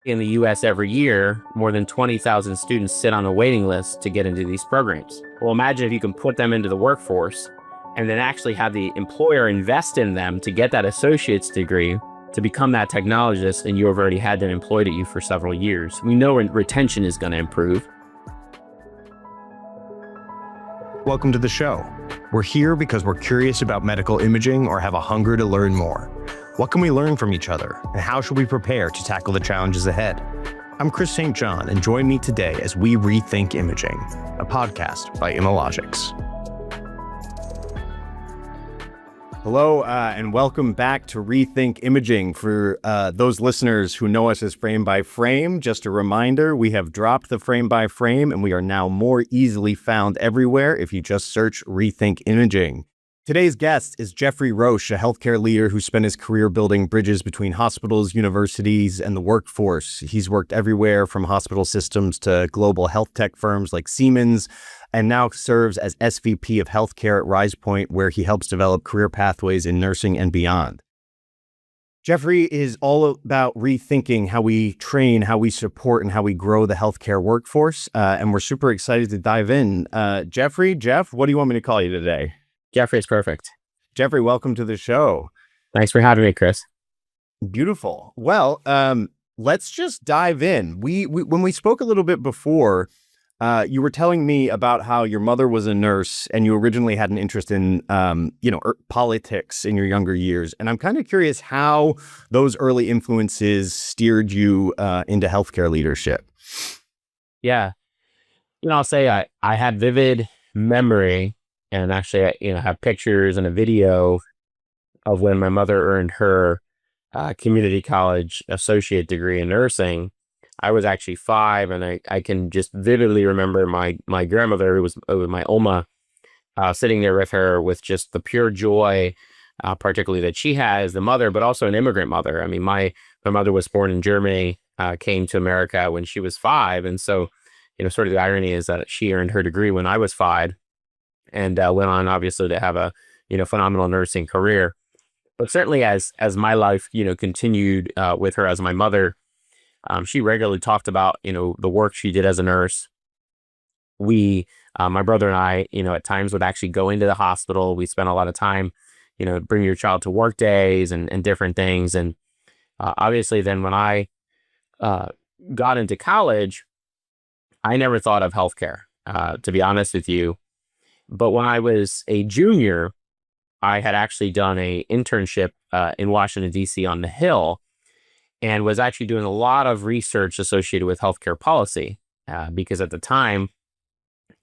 In the US every year, more than 20,000 students sit on a waiting list to get into these programs. Well, imagine if you can put them into the workforce and then actually have the employer invest in them to get that associate's degree to become that technologist, and you have already had them employed at you for several years. We know retention is going to improve. Welcome to the show. We're here because we're curious about medical imaging or have a hunger to learn more. What can we learn from each other, and how should we prepare to tackle the challenges ahead? I'm Chris St. John, and join me today as we rethink imaging, a podcast by Imalogics. Hello, and welcome back to Rethink Imaging. For those listeners who know us as Frame by Frame, just a reminder, we have dropped the Frame by Frame, and we are now more easily found everywhere if you just search Rethink Imaging. Today's guest is Geoffrey Roche, a healthcare leader who spent his career building bridges between hospitals, universities, and the workforce. He's worked everywhere from hospital systems to global health tech firms like Siemens, and now serves as SVP of healthcare at RisePoint, where he helps develop career pathways in nursing and beyond. Geoffrey is all about rethinking how we train, how we support, and how we grow the healthcare workforce, and we're super excited to dive in. Jeff, what do you want me to call you today? Geoffrey is perfect. Geoffrey, welcome to the show. Thanks for having me, Chris. Beautiful. Well, let's just dive in. We when we spoke a little bit before, you were telling me about how your mother was a nurse and you originally had an interest in, politics in your younger years. And I'm kind of curious how those early influences steered you into healthcare leadership. Yeah. I'll say I had vivid memory. And actually, I have pictures and a video of when my mother earned her community college associate degree in nursing. I was actually 5, and I can just vividly remember my grandmother, who was my Oma, sitting there with her with just the pure joy, particularly that she had as the mother, but also an immigrant mother. I mean, my mother was born in Germany, came to America when she was 5. And so, sort of the irony is that she earned her degree when I was 5. And went on, obviously, to have a phenomenal nursing career. But certainly, as my life continued with her as my mother, she regularly talked about the work she did as a nurse. We, my brother and I, at times would actually go into the hospital. We spent a lot of time, bring your child to work days and different things. And obviously, then when I got into college, I never thought of healthcare, to be honest with you. But when I was a junior, I had actually done an internship in Washington, D.C. on the Hill, and was actually doing a lot of research associated with healthcare policy. Because at the time,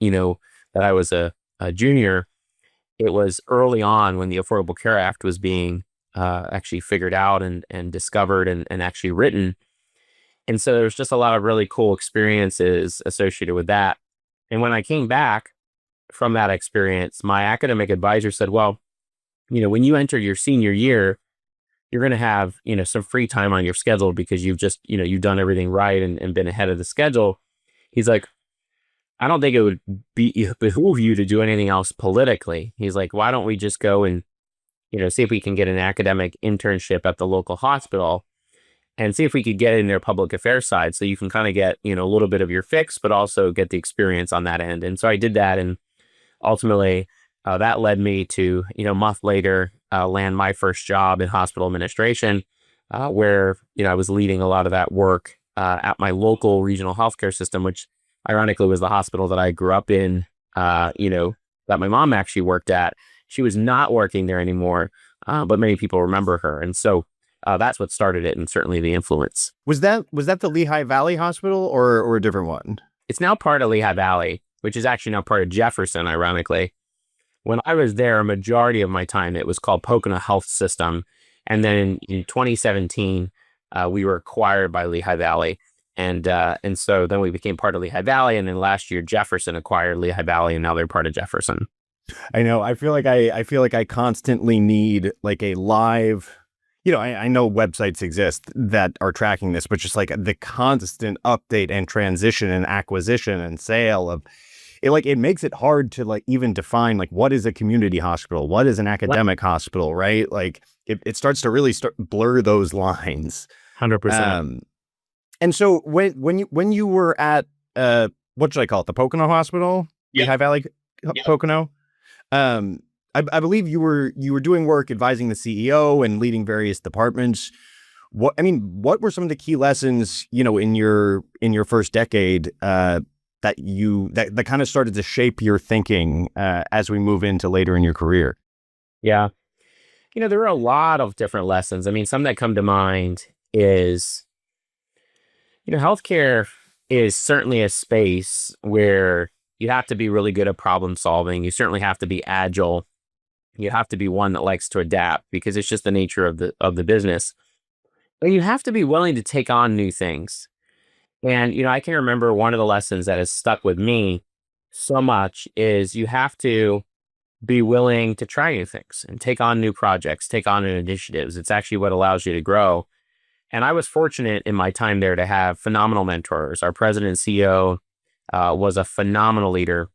that I was a junior, it was early on when the Affordable Care Act was being actually figured out and discovered and actually written. And so there was just a lot of really cool experiences associated with that. And when I came back from that experience, my academic advisor said, well, when you enter your senior year, you're going to have, some free time on your schedule because you've just, you've done everything right and been ahead of the schedule. He's like, I don't think it would behoove you to do anything else politically. He's like, why don't we just go and, see if we can get an academic internship at the local hospital and see if we could get in their public affairs side so you can kind of get, a little bit of your fix, but also get the experience on that end. And so I did that, and ultimately, that led me to, a month later, land my first job in hospital administration, where, I was leading a lot of that work at my local regional healthcare system, which ironically was the hospital that I grew up in, that my mom actually worked at. She was not working there anymore, but many people remember her. And so that's what started it, and certainly the influence. Was that the Lehigh Valley Hospital or a different one? It's now part of Lehigh Valley, which is actually now part of Jefferson, ironically. When I was there, a majority of my time, it was called Pocono Health System. And then in 2017, we were acquired by Lehigh Valley. And so then we became part of Lehigh Valley. And then last year, Jefferson acquired Lehigh Valley, and now they're part of Jefferson. I know. I feel like I constantly need like a live, I know websites exist that are tracking this, but just like the constant update and transition and acquisition and sale of it, like it makes it hard to like even define like what is a community hospital, what is an academic hospital, right? Like it starts to really blur those lines. 100%. And so when you were at what should I call it, the Pocono Hospital, the Yep. High Valley Pocono, um, I believe you were doing work advising the CEO and leading various departments. What were some of the key lessons, in your first decade that kind of started to shape your thinking as we move into later in your career? Yeah. There are a lot of different lessons. I mean, some that come to mind is, healthcare is certainly a space where you have to be really good at problem solving. You certainly have to be agile. You have to be one that likes to adapt because it's just the nature of the business. But you have to be willing to take on new things. And I can remember one of the lessons that has stuck with me so much is you have to be willing to try new things and take on new projects, take on new initiatives. It's actually what allows you to grow. And I was fortunate in my time there to have phenomenal mentors. Our president and CEO was a phenomenal leader,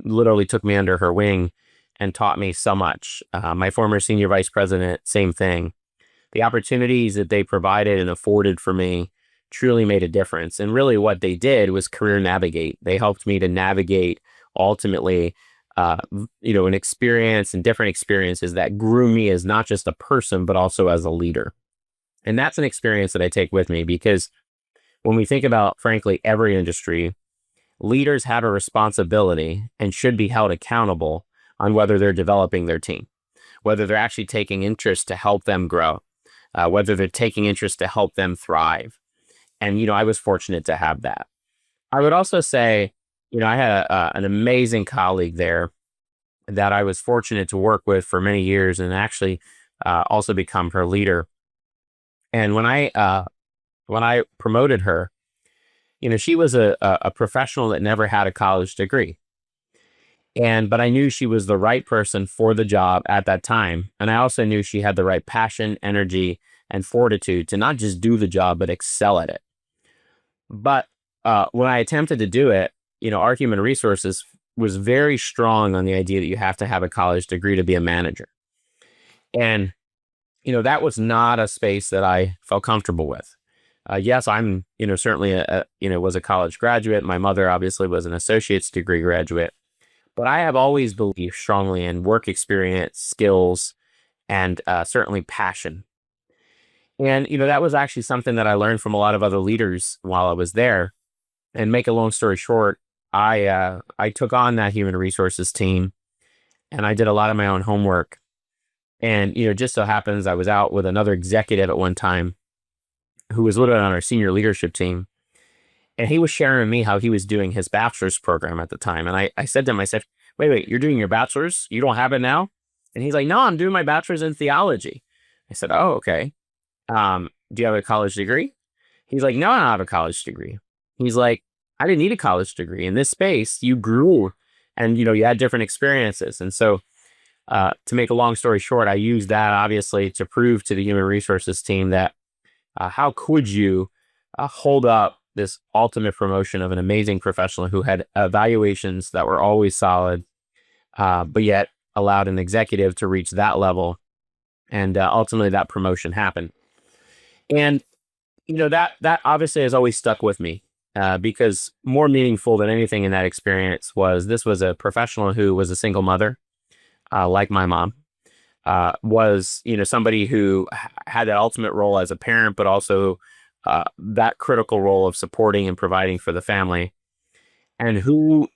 literally took me under her wing and taught me so much. My former senior vice president, same thing. The opportunities that they provided and afforded for me truly made a difference. And really what they did was career navigate. They helped me to navigate ultimately, an experience and different experiences that grew me as not just a person, but also as a leader. And that's an experience that I take with me because when we think about, frankly, every industry, leaders have a responsibility and should be held accountable on whether they're developing their team, whether they're actually taking interest to help them grow, whether they're taking interest to help them thrive. And, I was fortunate to have that. I would also say, I had an amazing colleague there that I was fortunate to work with for many years and actually also become her leader. And when I promoted her, she was a professional that never had a college degree. But I knew she was the right person for the job at that time. And I also knew she had the right passion, energy, and fortitude to not just do the job, but excel at it. But when I attempted to do it, our human resources was very strong on the idea that you have to have a college degree to be a manager. And, that was not a space that I felt comfortable with. Yes, I'm, certainly was a college graduate. My mother obviously was an associate's degree graduate. But I have always believed strongly in work experience, skills, and certainly passion. And, that was actually something that I learned from a lot of other leaders while I was there. And make a long story short, I took on that human resources team and I did a lot of my own homework. And, just so happens I was out with another executive at one time who was literally on our senior leadership team. And he was sharing with me how he was doing his bachelor's program at the time. And I said to him, I said, wait, you're doing your bachelor's? You don't have it now? And he's like, no, I'm doing my bachelor's in theology. I said, oh, okay. Do you have a college degree? He's like, no, I don't have a college degree. He's like, I didn't need a college degree. In this space, you grew and, you had different experiences. And so to make a long story short, I used that obviously to prove to the human resources team that how could you hold up this ultimate promotion of an amazing professional who had evaluations that were always solid, but yet allowed an executive to reach that level. And ultimately that promotion happened. And, that obviously has always stuck with me because more meaningful than anything in that experience was this was a professional who was a single mother, like my mom, was, somebody who had that ultimate role as a parent, but also that critical role of supporting and providing for the family. And who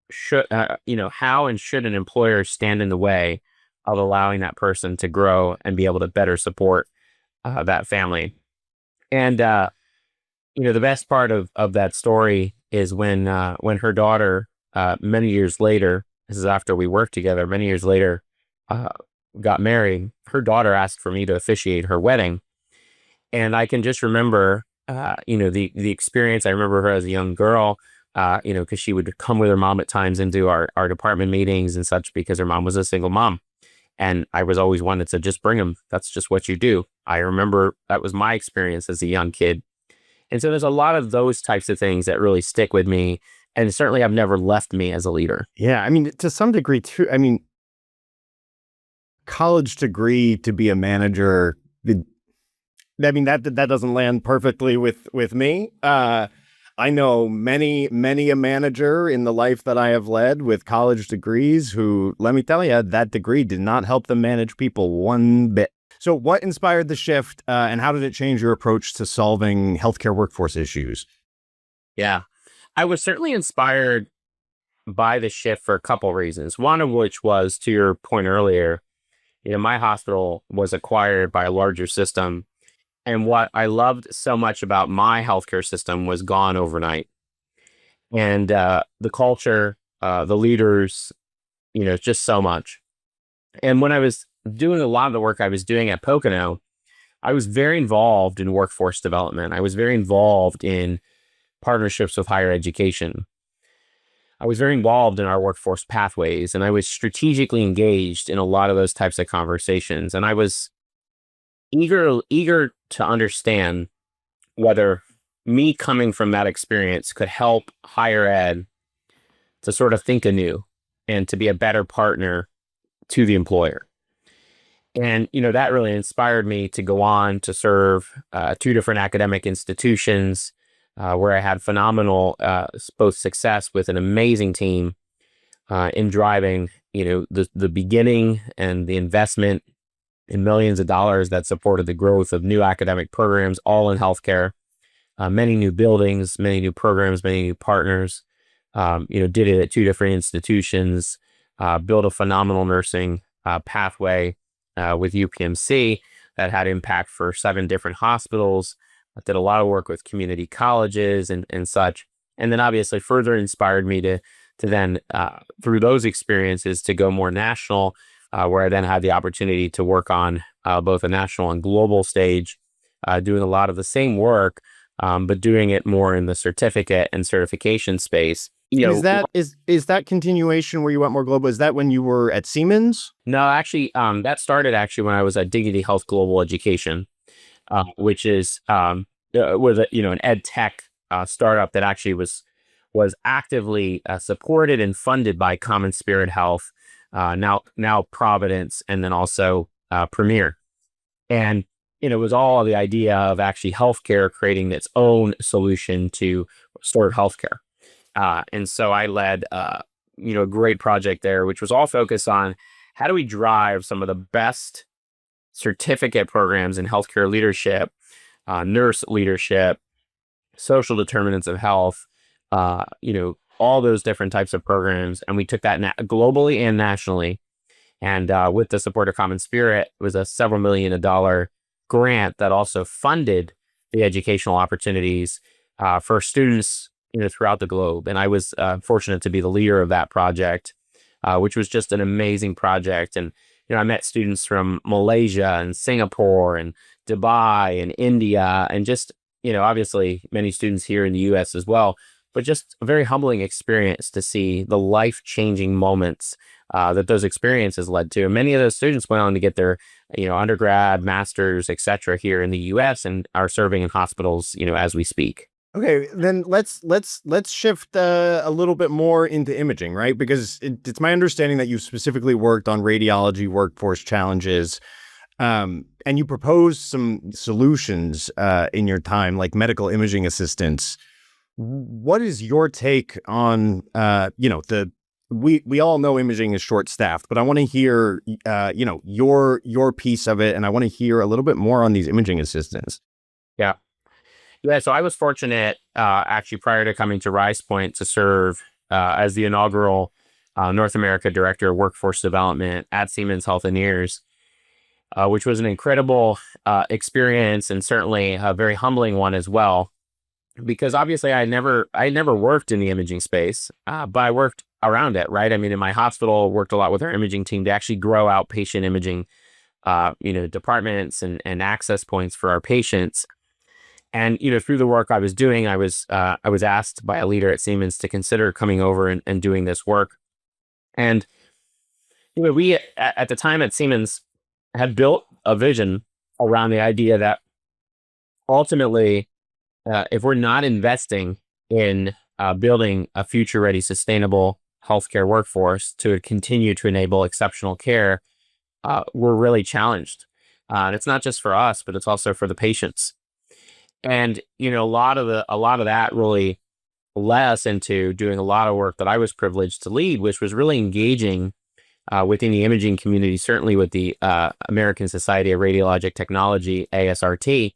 should, how and should an employer stand in the way of allowing that person to grow and be able to better support that family? And, the best part of that story is when her daughter, many years later, this is after we worked together, many years later, got married, her daughter asked for me to officiate her wedding. And I can just remember, the experience. I remember her as a young girl, because she would come with her mom at times into our department meetings and such because her mom was a single mom. And I was always one that said, just bring them. That's just what you do. I remember that was my experience as a young kid. And so there's a lot of those types of things that really stick with me and certainly have never left me as a leader. Yeah, to some degree too. College degree to be a manager, I mean, that doesn't land perfectly with me. I know many a manager in the life that I have led with college degrees who, let me tell you, that degree did not help them manage people one bit. So what inspired the shift, and how did it change your approach to solving healthcare workforce issues? Yeah. I was certainly inspired by the shift for a couple reasons. One of which was, to your point earlier, my hospital was acquired by a larger system. And what I loved so much about my healthcare system was gone overnight. And the culture, the leaders, just so much. And when I was doing a lot of the work I was doing at Pocono, I was very involved in workforce development. I was very involved in partnerships with higher education. I was very involved in our workforce pathways, and I was strategically engaged in a lot of those types of conversations. And I was eager to understand whether me coming from that experience could help higher ed to sort of think anew and to be a better partner to the employer. And, that really inspired me to go on to serve two different academic institutions where I had phenomenal both success with an amazing team in driving, the beginning and the investment in millions of dollars that supported the growth of new academic programs, all in healthcare, many new buildings, many new programs, many new partners. Did it at two different institutions, built a phenomenal nursing pathway with UPMC that had impact for 7 different hospitals. I did a lot of work with community colleges and such. And then obviously further inspired me to then, through those experiences, to go more national, where I then had the opportunity to work on both a national and global stage, doing a lot of the same work, but doing it more in the certificate and certification space. And is that continuation where you went more global? Is that when you were at Siemens? No, actually, that started actually when I was at Dignity Health Global Education, which is was an ed tech startup that actually was actively supported and funded by Common Spirit Health, now Providence, and then also Premier. And it was all the idea of actually healthcare creating its own solution to restorative healthcare. And so I led, a great project there, which was all focused on how do we drive some of the best certificate programs in healthcare leadership, nurse leadership, social determinants of health, all those different types of programs. And we took that globally and nationally. And with the support of Common Spirit, it was a several $million grant that also funded the educational opportunities for students throughout the globe. And I was fortunate to be the leader of that project, which was just an amazing project. And, I met students from Malaysia and Singapore and Dubai and India, and just, obviously many students here in the US as well, but just a very humbling experience to see the life-changing moments that those experiences led to. And many of those students went on to get their, undergrad, masters, et cetera, here in the US and are serving in hospitals, as we speak. Okay, then let's shift a little bit more into imaging, right? Because it's my understanding that you specifically worked on radiology workforce challenges, and you proposed some solutions in your time, like medical imaging assistance. What is your take on we all know imaging is short-staffed, but I want to hear your piece of it, and I want to hear a little bit more on these imaging assistants. Yeah. Yeah, so I was fortunate, actually, prior to coming to Rise Point, to serve as the inaugural North America Director of Workforce Development at Siemens Healthineers, which was an incredible experience, and certainly a very humbling one as well. Because obviously, I never worked in the imaging space, but I worked around it, right? I mean, in my hospital, worked a lot with our imaging team to actually grow outpatient imaging, departments and access points for our patients. And, through the work I was doing, I was asked by a leader at Siemens to consider coming over and doing this work. And, we at the time at Siemens had built a vision around the idea that ultimately, if we're not investing in building a future-ready, sustainable healthcare workforce to continue to enable exceptional care, we're really challenged. And it's not just for us, but it's also for the patients. And, a lot of that really led us into doing a lot of work that I was privileged to lead, which was really engaging within the imaging community, certainly with the American Society of Radiologic Technology, ASRT,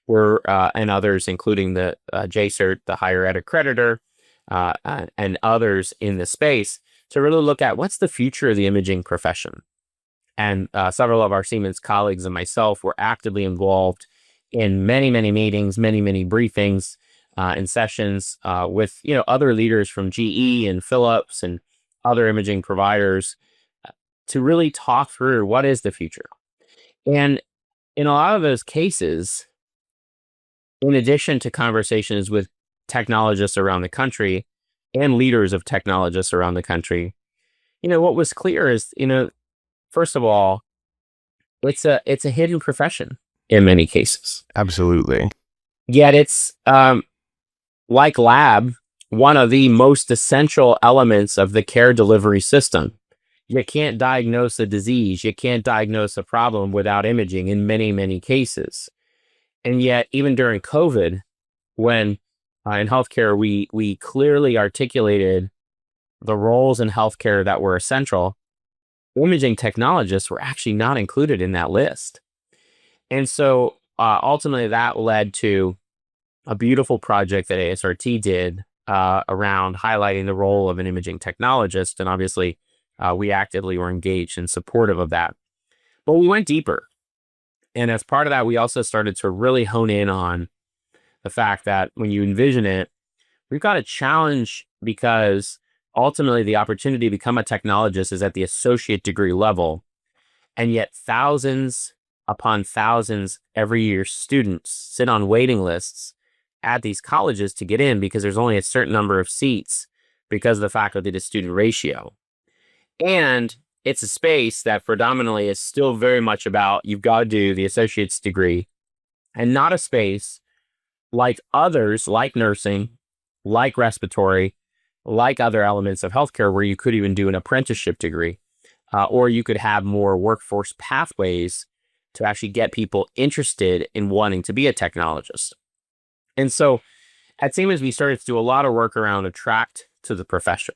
and others, including the JCERT, the higher ed accreditor, and others in the space, to really look at what's the future of the imaging profession. And several of our Siemens colleagues and myself were actively involved in many, many meetings, many, many briefings and sessions with other leaders from GE and Philips and other imaging providers to really talk through what is the future. And in a lot of those cases, in addition to conversations with technologists around the country and leaders of technologists around the country, what was clear is, first of all, it's a hidden profession in many cases. Absolutely. Yet it's like lab, one of the most essential elements of the care delivery system. You can't diagnose a disease, you can't diagnose a problem without imaging in many, many cases. And yet, even during COVID, when in healthcare we clearly articulated the roles in healthcare that were essential, imaging technologists were actually not included in that list. And so ultimately that led to a beautiful project that ASRT did around highlighting the role of an imaging technologist. And obviously, we actively were engaged and supportive of that. But we went deeper. And as part of that, we also started to really hone in on the fact that when you envision it, we've got a challenge because ultimately the opportunity to become a technologist is at the associate degree level. And yet thousands upon thousands every year students sit on waiting lists at these colleges to get in because there's only a certain number of seats because of the faculty to student ratio. And it's a space that predominantly is still very much about you've got to do the associate's degree, and not a space like others, like nursing, like respiratory, like other elements of healthcare, where you could even do an apprenticeship degree, or you could have more workforce pathways to actually get people interested in wanting to be a technologist. And so at Siemens, we started to do a lot of work around attract to the profession.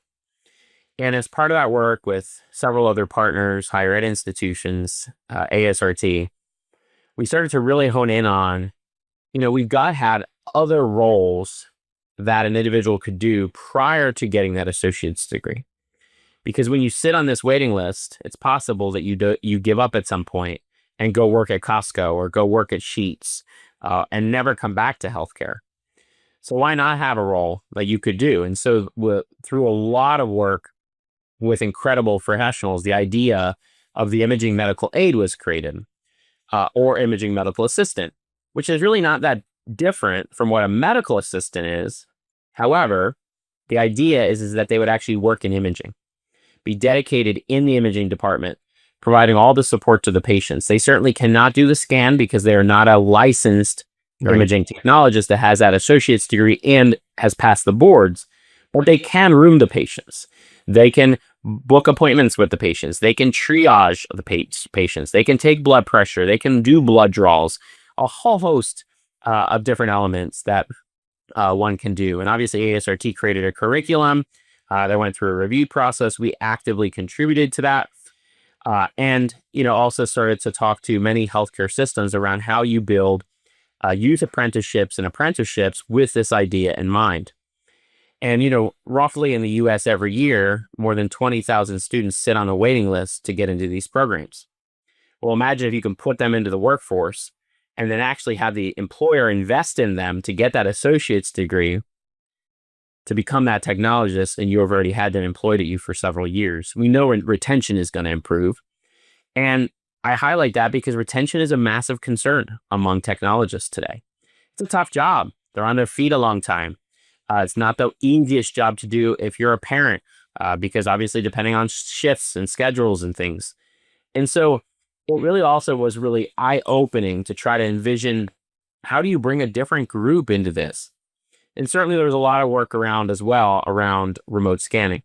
And as part of that work with several other partners, higher ed institutions, ASRT, we started to really hone in on, we've had other roles that an individual could do prior to getting that associate's degree. Because when you sit on this waiting list, it's possible that you give up at some point and go work at Costco or go work at Sheets and never come back to healthcare. So why not have a role that you could do? And so through a lot of work with incredible professionals, the idea of the imaging medical aid was created, or imaging medical assistant, which is really not that different from what a medical assistant is. However, the idea is that they would actually work in imaging, be dedicated in the imaging department, providing all the support to the patients. They certainly cannot do the scan because they are not a licensed imaging technologist that has that associate's degree and has passed the boards, but they can room the patients. They can book appointments with the patients. They can triage the patients. They can take blood pressure. They can do blood draws, a whole host of different elements that one can do. And obviously ASRT created a curriculum that went through a review process. We actively contributed to that. And also started to talk to many healthcare systems around how you build youth apprenticeships and apprenticeships with this idea in mind. And, roughly in the US every year, more than 20,000 students sit on a waiting list to get into these programs. Well, imagine if you can put them into the workforce and then actually have the employer invest in them to get that associate's degree to become that technologist, and you've already had them employed at you for several years. We know retention is going to improve. And I highlight that because retention is a massive concern among technologists today. It's a tough job. They're on their feet a long time. It's not the easiest job to do if you're a parent, because obviously depending on shifts and schedules and things. And so it really also was really eye-opening to try to envision, how do you bring a different group into this? And certainly there was a lot of work around as well around remote scanning.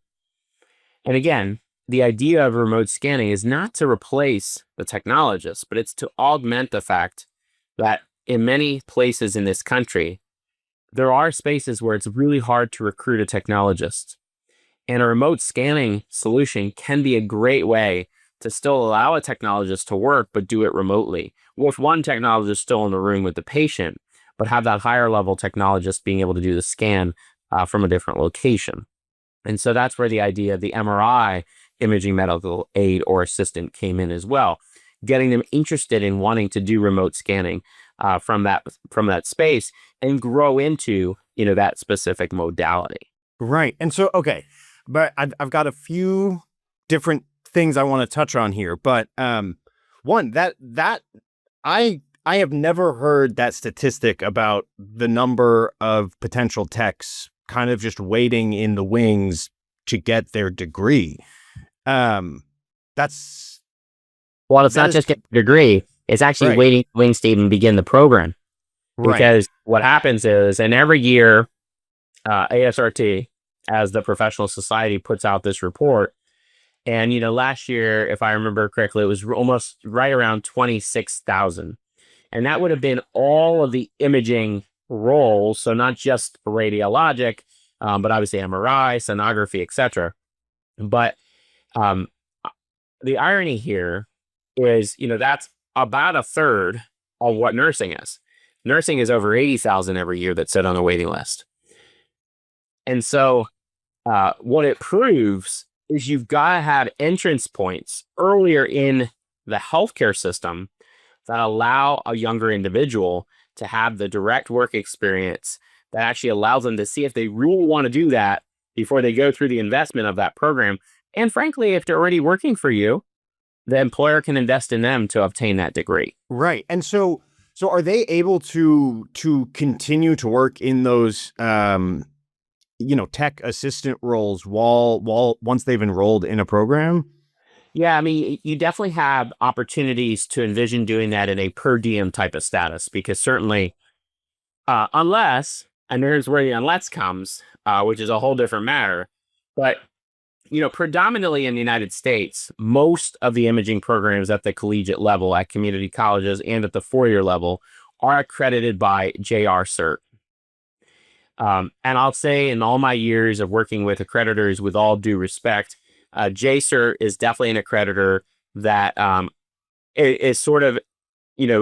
And again, the idea of remote scanning is not to replace the technologist, but it's to augment the fact that in many places in this country, there are spaces where it's really hard to recruit a technologist. And a remote scanning solution can be a great way to still allow a technologist to work, but do it remotely, with one technologist still in the room with the patient, but have that higher level technologist being able to do the scan from a different location. And so that's where the idea of the MRI imaging medical aid or assistant came in as well, getting them interested in wanting to do remote scanning from that space and grow into that specific modality. Right. And so, okay, but I've got a few different things I want to touch on here. But one that I have never heard that statistic about the number of potential techs kind of just waiting in the wings to get their degree. That's Well, it's that not is just getting a degree; it's actually right. waiting wings to even begin the program. Right. Because what happens is, and every year, ASRT, as the professional society, puts out this report. And last year, if I remember correctly, it was almost right around 26,000, and that would have been all of the imaging roles. So not just radiologic, but obviously MRI, sonography, etc. But um, the irony here is, that's about a third of what nursing is. Nursing is over 80,000 every year that sit on the waiting list. And so what it proves is you've got to have entrance points earlier in the healthcare system that allow a younger individual to have the direct work experience that actually allows them to see if they really want to do that before they go through the investment of that program. And frankly, if they're already working for you, the employer can invest in them to obtain that degree. Right. And so are they able to continue to work in those tech assistant roles while once they've enrolled in a program? Yeah, I mean, you definitely have opportunities to envision doing that in a per diem type of status, because certainly, unless, and here's where the unless comes, which is a whole different matter, but predominantly in the United States, most of the imaging programs at the collegiate level, at community colleges, and at the 4-year level are accredited by JR Cert. And I'll say, in all my years of working with accreditors, with all due respect, JCERT is definitely an accreditor that is sort of,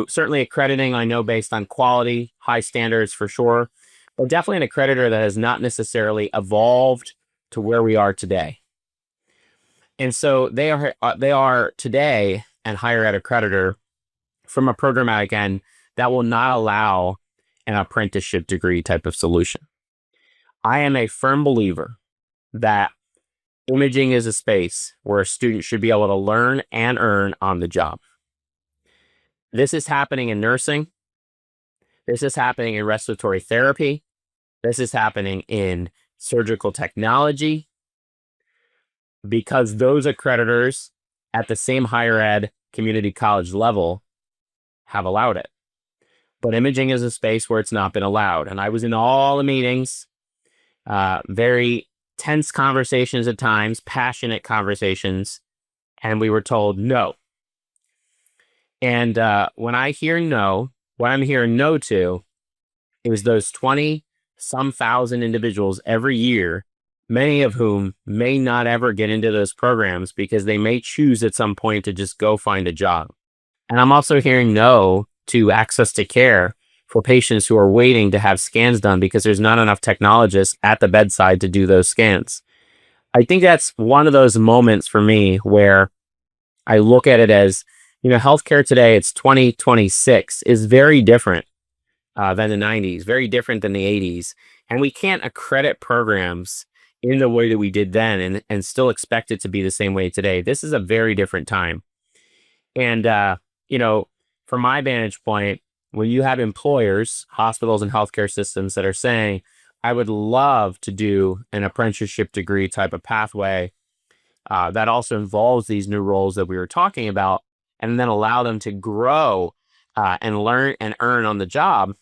certainly accrediting, I know, based on quality, high standards for sure, but definitely an accreditor that has not necessarily evolved to where we are today. And so they are today an higher ed accreditor from a programmatic end that will not allow an apprenticeship degree type of solution. I am a firm believer that imaging is a space where a student should be able to learn and earn on the job. This is happening in nursing. This is happening in respiratory therapy. This is happening in surgical technology, because those accreditors at the same higher ed community college level have allowed it. But imaging is a space where it's not been allowed. And I was in all the meetings, very tense conversations at times, passionate conversations, and we were told no. And when I hear no, what I'm hearing no to is those 20 some thousand individuals every year, many of whom may not ever get into those programs because they may choose at some point to just go find a job. And I'm also hearing no to access to care for patients who are waiting to have scans done because there's not enough technologists at the bedside to do those scans. I think that's one of those moments for me where I look at it as, healthcare today, it's 2026, is very different than the 90s, very different than the 80s. And we can't accredit programs in the way that we did then and still expect it to be the same way today. This is a very different time. And, from my vantage point, when you have employers, hospitals, and healthcare systems that are saying, I would love to do an apprenticeship degree type of pathway that also involves these new roles that we were talking about, and then allow them to grow and learn and earn on the job,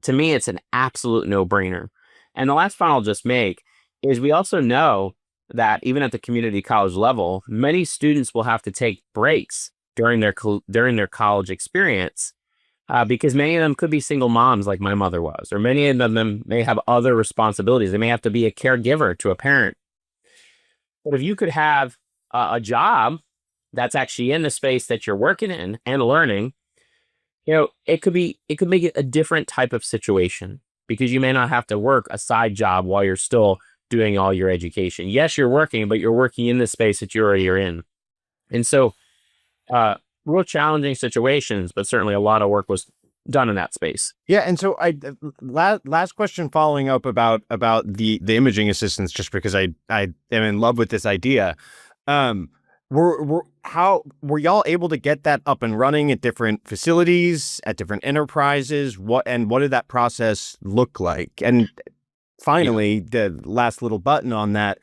to me, it's an absolute no brainer. And the last point I'll just make is we also know that even at the community college level, many students will have to take breaks during their college experience, because many of them could be single moms like my mother was, or many of them may have other responsibilities. They may have to be a caregiver to a parent. But if you could have a job that's actually in the space that you're working in and learning, it could make it a different type of situation, because you may not have to work a side job while you're still doing all your education. Yes, you're working, but you're working in the space that you already are in. And so, real challenging situations, but certainly a lot of work was done in that space. Yeah, and so last question following up about the imaging assistants, just because I am in love with this idea. How were y'all able to get that up and running at different facilities, at different enterprises? What did that process look like? And finally, the last little button on that,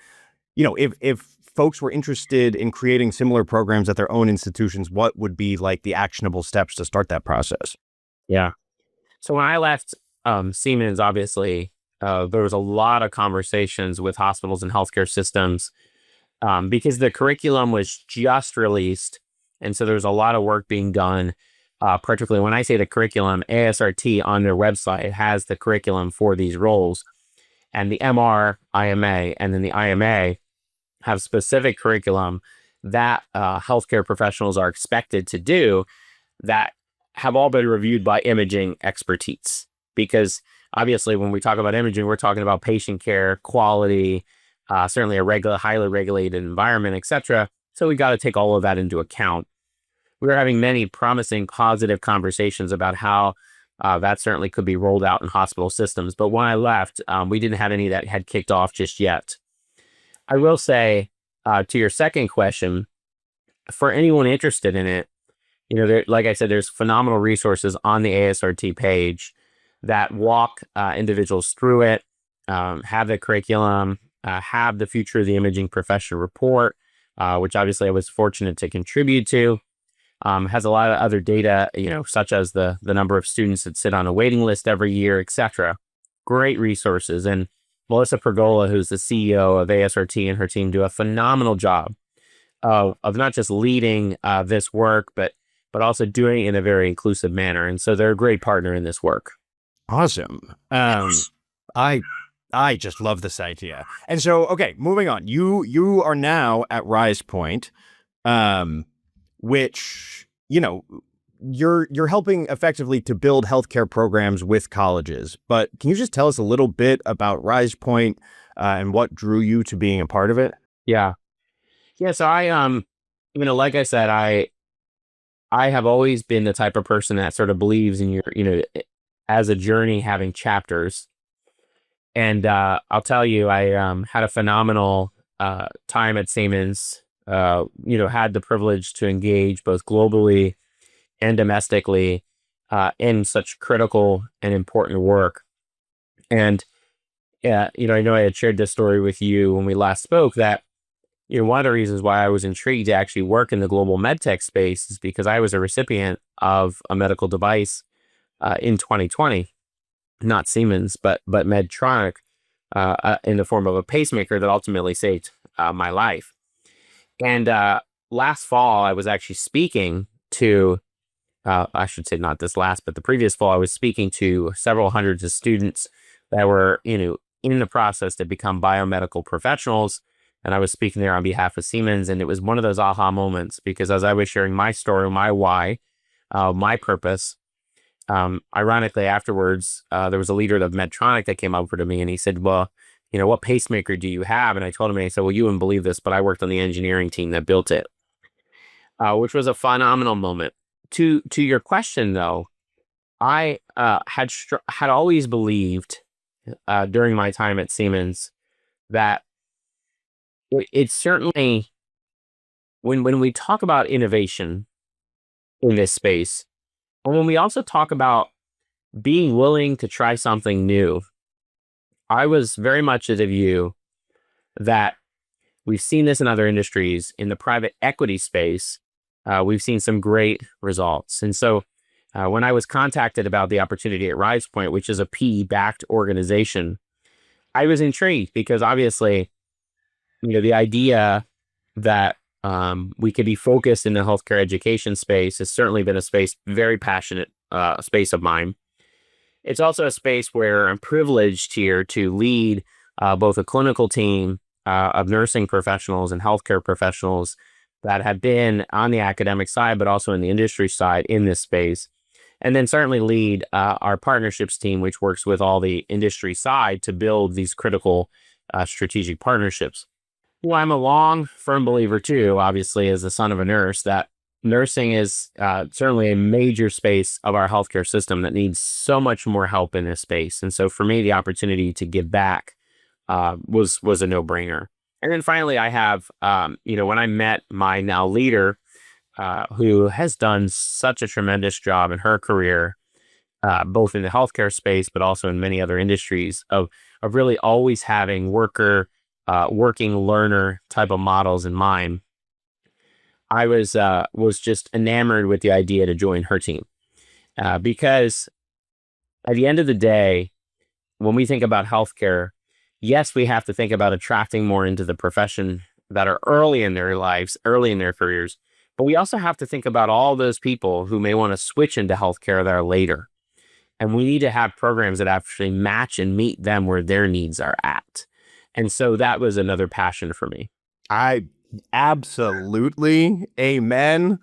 if folks were interested in creating similar programs at their own institutions, what would be like the actionable steps to start that process? Yeah. So when I left Siemens, obviously, there was a lot of conversations with hospitals and healthcare systems, because the curriculum was just released. And so there was a lot of work being done, particularly when I say the curriculum, ASRT on their website has the curriculum for these roles. And the MR, IMA, and then the IMA have specific curriculum that healthcare professionals are expected to do, that have all been reviewed by imaging expertise. Because obviously, when we talk about imaging, we're talking about patient care, quality, certainly a highly regulated environment, etc. So we got to take all of that into account. We were having many promising, positive conversations about how that certainly could be rolled out in hospital systems. But when I left, we didn't have any that had kicked off just yet. I will say, to your second question, for anyone interested in it, like I said, there's phenomenal resources on the ASRT page that walk individuals through it, have the curriculum, have the Future of the Imaging Profession report, which obviously I was fortunate to contribute to. Has a lot of other data, such as the number of students that sit on a waiting list every year, etc. Great resources. And Melissa Pergola, who's the CEO of ASRT, and her team do a phenomenal job of not just leading this work, but also doing it in a very inclusive manner. And so they're a great partner in this work. Awesome. I just love this idea. And so, okay, moving on. You are now at RisePoint, which, you're helping effectively to build healthcare programs with colleges. But can you just tell us a little bit about RisePoint and what drew you to being a part of it? Yeah. Yeah. So like I said, I have always been the type of person that sort of believes in your, as a journey having chapters. And I'll tell you, I had a phenomenal time at Siemens. Had the privilege to engage both globally and domestically in such critical and important work. And I know I had shared this story with you when we last spoke, that one of the reasons why I was intrigued to actually work in the global medtech space is because I was a recipient of a medical device in 2020. Not Siemens, but Medtronic, in the form of a pacemaker that ultimately saved my life. And last fall, I was actually speaking to, I should say not this last, but the previous fall, I was speaking to several hundreds of students that were, in the process to become biomedical professionals. And I was speaking there on behalf of Siemens. And it was one of those aha moments, because as I was sharing my story, my why, my purpose, ironically, afterwards, there was a leader of Medtronic that came over to me and he said, well, what pacemaker do you have? And I told him, and he said, well, you wouldn't believe this, but I worked on the engineering team that built it, which was a phenomenal moment. To your question, though, I had always believed during my time at Siemens that it's certainly, when we talk about innovation in this space, and when we also talk about being willing to try something new, I was very much of the view that we've seen this in other industries. In the private equity space, we've seen some great results. And so when I was contacted about the opportunity at RisePoint, which is a PE-backed organization, I was intrigued because obviously the idea that we could be focused in the healthcare education space has certainly been a space, very passionate space of mine. It's also a space where I'm privileged here to lead both a clinical team of nursing professionals and healthcare professionals that have been on the academic side, but also in the industry side in this space. And then certainly lead our partnerships team, which works with all the industry side to build these critical strategic partnerships. Well, I'm a long, firm believer too, obviously, as the son of a nurse, that nursing is certainly a major space of our healthcare system that needs so much more help in this space. And so for me, the opportunity to give back was a no-brainer. And then finally, I have, when I met my now leader, who has done such a tremendous job in her career, both in the healthcare space, but also in many other industries, of really always having working learner type of models in mind. I was just enamored with the idea to join her team, because at the end of the day, when we think about healthcare, yes, we have to think about attracting more into the profession that are early in their lives, early in their careers. But we also have to think about all those people who may want to switch into healthcare that are later. And we need to have programs that actually match and meet them where their needs are at. And so that was another passion for me. I absolutely amen.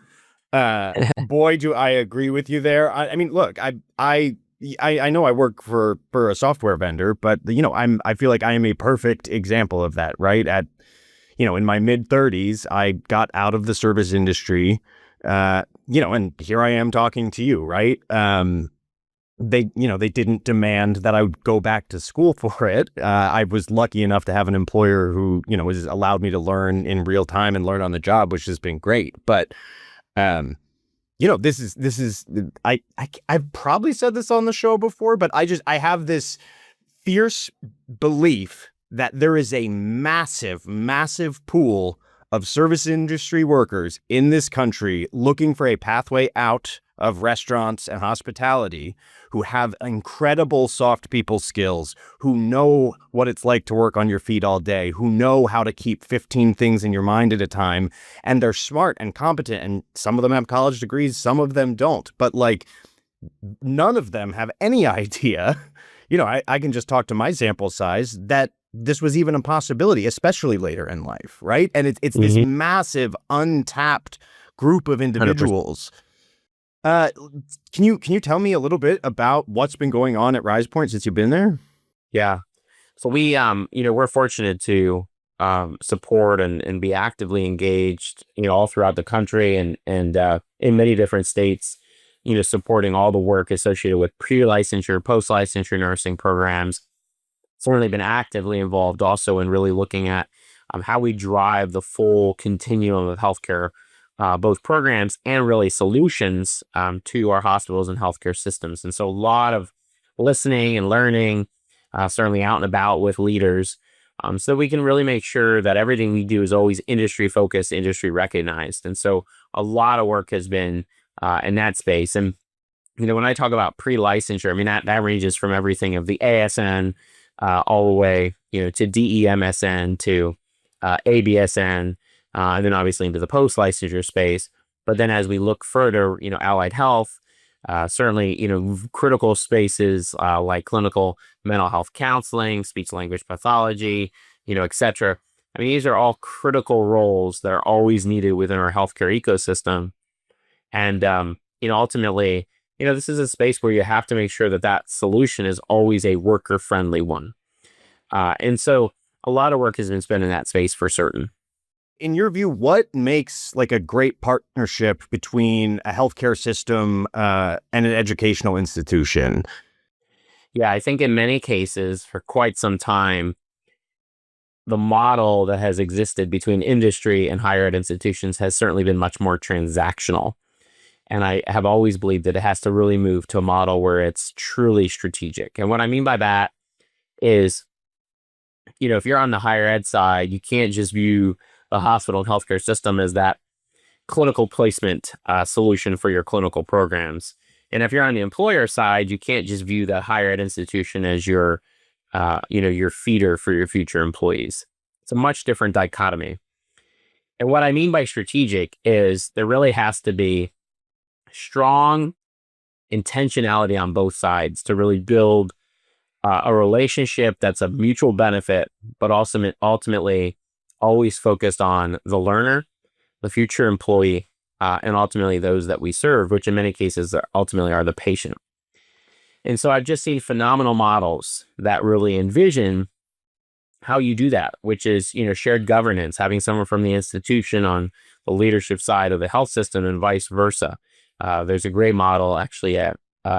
Boy, do I agree with you there. I mean, look, I know I work for a software vendor, but I feel like I am a perfect example of that, right? In my mid-30s, I got out of the service industry, and here I am talking to you, right? They didn't demand that I would go back to school for it. I was lucky enough to have an employer who, has allowed me to learn in real time and learn on the job, which has been great. But, this is, I've probably said this on the show before, but I have this fierce belief that there is a massive, massive pool of service industry workers in this country looking for a pathway out of restaurants and hospitality, who have incredible soft people skills, who know what it's like to work on your feet all day, who know how to keep 15 things in your mind at a time, and they're smart and competent, and some of them have college degrees, some of them don't, but none of them have any idea. I can just talk to my sample size that this was even a possibility, especially later in life, right? And it's this massive untapped group of individuals. 100%. Can you tell me a little bit about what's been going on at RisePoint since you've been there? Yeah. So we, we're fortunate to support and be actively engaged, all throughout the country and in many different states, supporting all the work associated with pre-licensure, post-licensure nursing programs. Certainly been actively involved also in really looking at how we drive the full continuum of healthcare, both programs and really solutions to our hospitals and healthcare systems. And so a lot of listening and learning, certainly out and about with leaders, so we can really make sure that everything we do is always industry focused, industry recognized. And so a lot of work has been in that space. And, when I talk about pre-licensure, I mean, that ranges from everything of the ASN all the way, to DEMSN, to ABSN, and then obviously into the post-licensure space. But then as we look further, allied health, certainly, critical spaces like clinical mental health counseling, speech language pathology, et cetera. I mean, these are all critical roles that are always needed within our healthcare ecosystem. And, ultimately, this is a space where you have to make sure that solution is always a worker-friendly one. And so a lot of work has been spent in that space for certain. In your view, what makes a great partnership between a healthcare system and an educational institution? Yeah, I think in many cases, for quite some time, the model that has existed between industry and higher ed institutions has certainly been much more transactional. And I have always believed that it has to really move to a model where it's truly strategic. And what I mean by that is, if you're on the higher ed side, you can't just view the hospital and healthcare system as that clinical placement solution for your clinical programs. And if you're on the employer side, you can't just view the higher ed institution as your feeder for your future employees. It's a much different dichotomy. And what I mean by strategic is there really has to be strong intentionality on both sides to really build a relationship that's a mutual benefit, but also ultimately always focused on the learner, the future employee, and ultimately those that we serve, which in many cases ultimately are the patient. And so I've just seen phenomenal models that really envision how you do that, which is, shared governance, having someone from the institution on the leadership side of the health system and vice versa. There's a great model actually at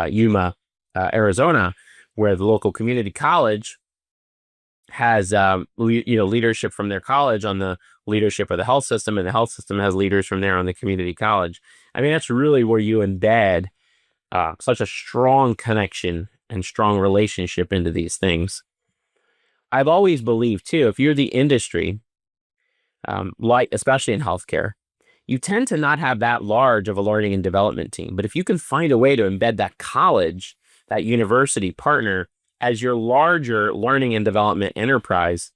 Yuma, Arizona, where the local community college has leadership from their college on the leadership of the health system, and the health system has leaders from there on the community college. I mean, that's really where you embed such a strong connection and strong relationship into these things. I've always believed too, if you're the industry, like especially in healthcare, you tend to not have that large of a learning and development team. But if you can find a way to embed that college, that university partner as your larger learning and development enterprise,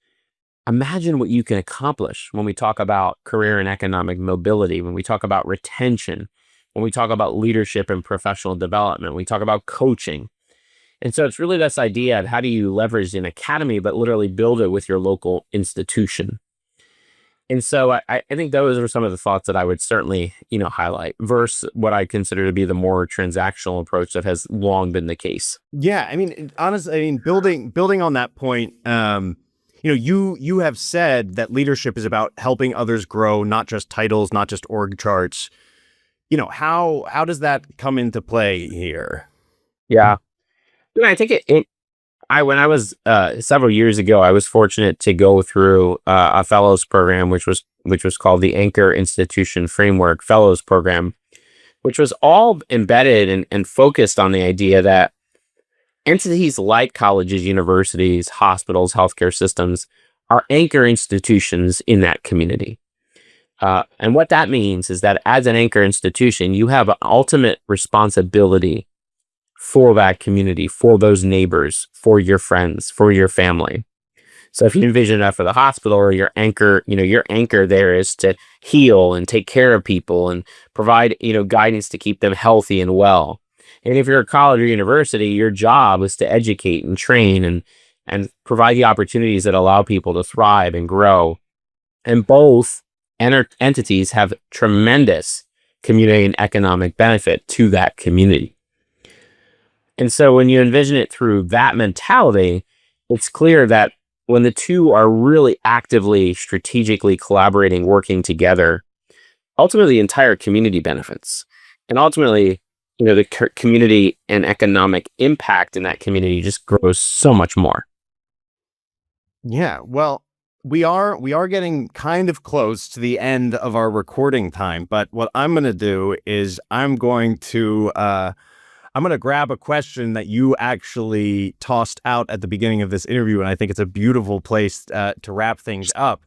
imagine what you can accomplish when we talk about career and economic mobility, when we talk about retention, when we talk about leadership and professional development, we talk about coaching. And so it's really this idea of how do you leverage an academy, but literally build it with your local institution. And so I think those are some of the thoughts that I would certainly, highlight versus what I consider to be the more transactional approach that has long been the case. Yeah, I mean, honestly, I mean, building on that point, you have said that leadership is about helping others grow, not just titles, not just org charts. How does that come into play here? Yeah. I think when I was several years ago, I was fortunate to go through a fellows program, which was called the Anchor Institution Framework Fellows Program, which was all embedded and focused on the idea that entities like colleges, universities, hospitals, healthcare systems are anchor institutions in that community. And what that means is that as an anchor institution, you have an ultimate responsibility for that community, for those neighbors, for your friends, for your family. So if you envision that for the hospital, or your anchor, your anchor there is to heal and take care of people and provide, guidance to keep them healthy and well. And if you're a college or university, your job is to educate and train and provide the opportunities that allow people to thrive and grow. And both entities have tremendous community and economic benefit to that community. And so when you envision it through that mentality, it's clear that when the two are really actively, strategically collaborating, working together, ultimately the entire community benefits. And ultimately, the community and economic impact in that community just grows so much more. Yeah, well, we are getting kind of close to the end of our recording time, but what I'm going to do is I'm going to grab a question that you actually tossed out at the beginning of this interview, and I think it's a beautiful place to wrap things up,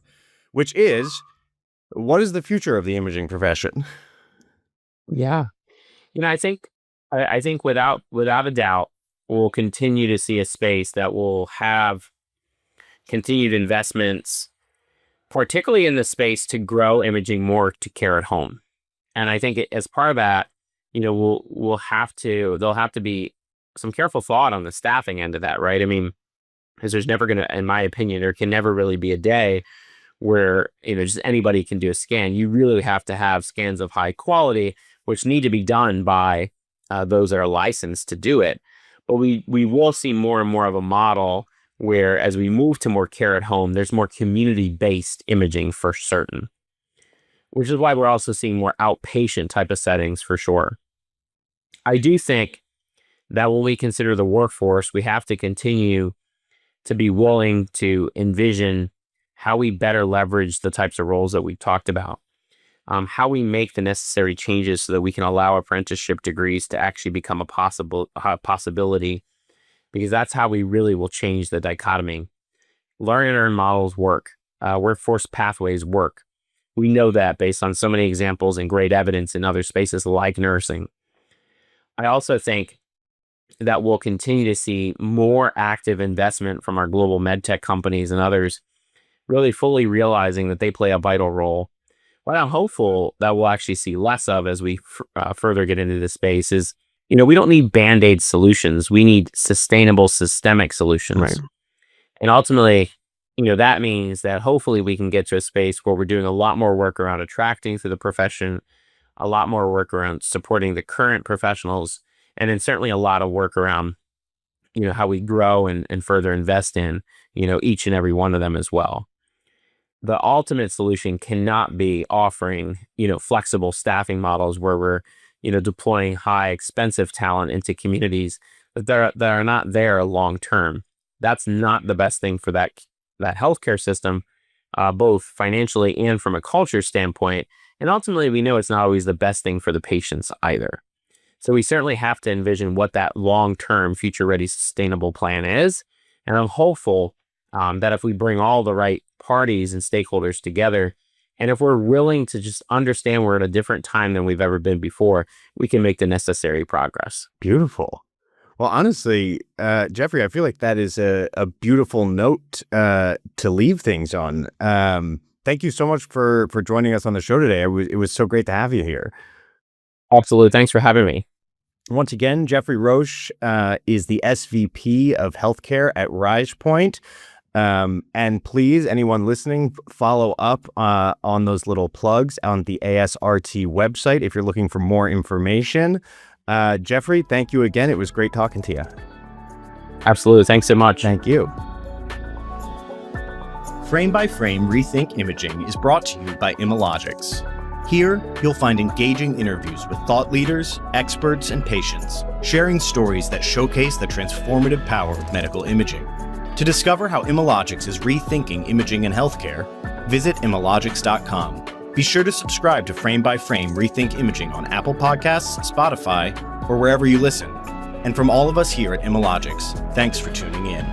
which is, what is the future of the imaging profession? Yeah. I think without a doubt, we'll continue to see a space that will have continued investments, particularly in the space to grow imaging more to care at home. And I think as part of that, there'll have to be some careful thought on the staffing end of that, right? I mean, because there's never going to, in my opinion, there can never really be a day where, just anybody can do a scan. You really have to have scans of high quality, which need to be done by those that are licensed to do it. But we will see more and more of a model where, as we move to more care at home, there's more community-based imaging for certain, which is why we're also seeing more outpatient type of settings for sure. I do think that when we consider the workforce, we have to continue to be willing to envision how we better leverage the types of roles that we've talked about, how we make the necessary changes so that we can allow apprenticeship degrees to actually become a possibility, because that's how we really will change the dichotomy. Learn and earn models work. Workforce pathways work. We know that based on so many examples and great evidence in other spaces like nursing. I also think that we'll continue to see more active investment from our global medtech companies and others really fully realizing that they play a vital role. What I'm hopeful that we'll actually see less of as we further get into this space is, we don't need band-aid solutions. We need sustainable systemic solutions. Right. And ultimately, that means that hopefully we can get to a space where we're doing a lot more work around attracting to the profession, a lot more work around supporting the current professionals, and then certainly a lot of work around, how we grow and further invest in, each and every one of them as well. The ultimate solution cannot be offering, flexible staffing models where we're, deploying high expensive talent into communities that are not there long term. That's not the best thing for that healthcare system, both financially and from a culture standpoint. And ultimately, we know it's not always the best thing for the patients either. So we certainly have to envision what that long-term, future-ready, sustainable plan is. And I'm hopeful that if we bring all the right parties and stakeholders together, and if we're willing to just understand we're at a different time than we've ever been before, we can make the necessary progress. Beautiful. Well, honestly, Geoffrey, I feel like that is a beautiful note to leave things on. Thank you so much for joining us on the show today. It was so great to have you here. Absolutely. Thanks for having me. Once again, Geoffrey Roche is the SVP of Healthcare at RisePoint. And please, anyone listening, follow up on those little plugs on the ASRT website if you're looking for more information. Geoffrey, thank you again. It was great talking to you. Absolutely. Thanks so much. Thank you. Frame by Frame Rethink Imaging is brought to you by Imalogics. Here, you'll find engaging interviews with thought leaders, experts, and patients, sharing stories that showcase the transformative power of medical imaging. To discover how Imalogics is rethinking imaging in healthcare, visit imalogics.com. Be sure to subscribe to Frame by Frame Rethink Imaging on Apple Podcasts, Spotify, or wherever you listen. And from all of us here at Imalogics, thanks for tuning in.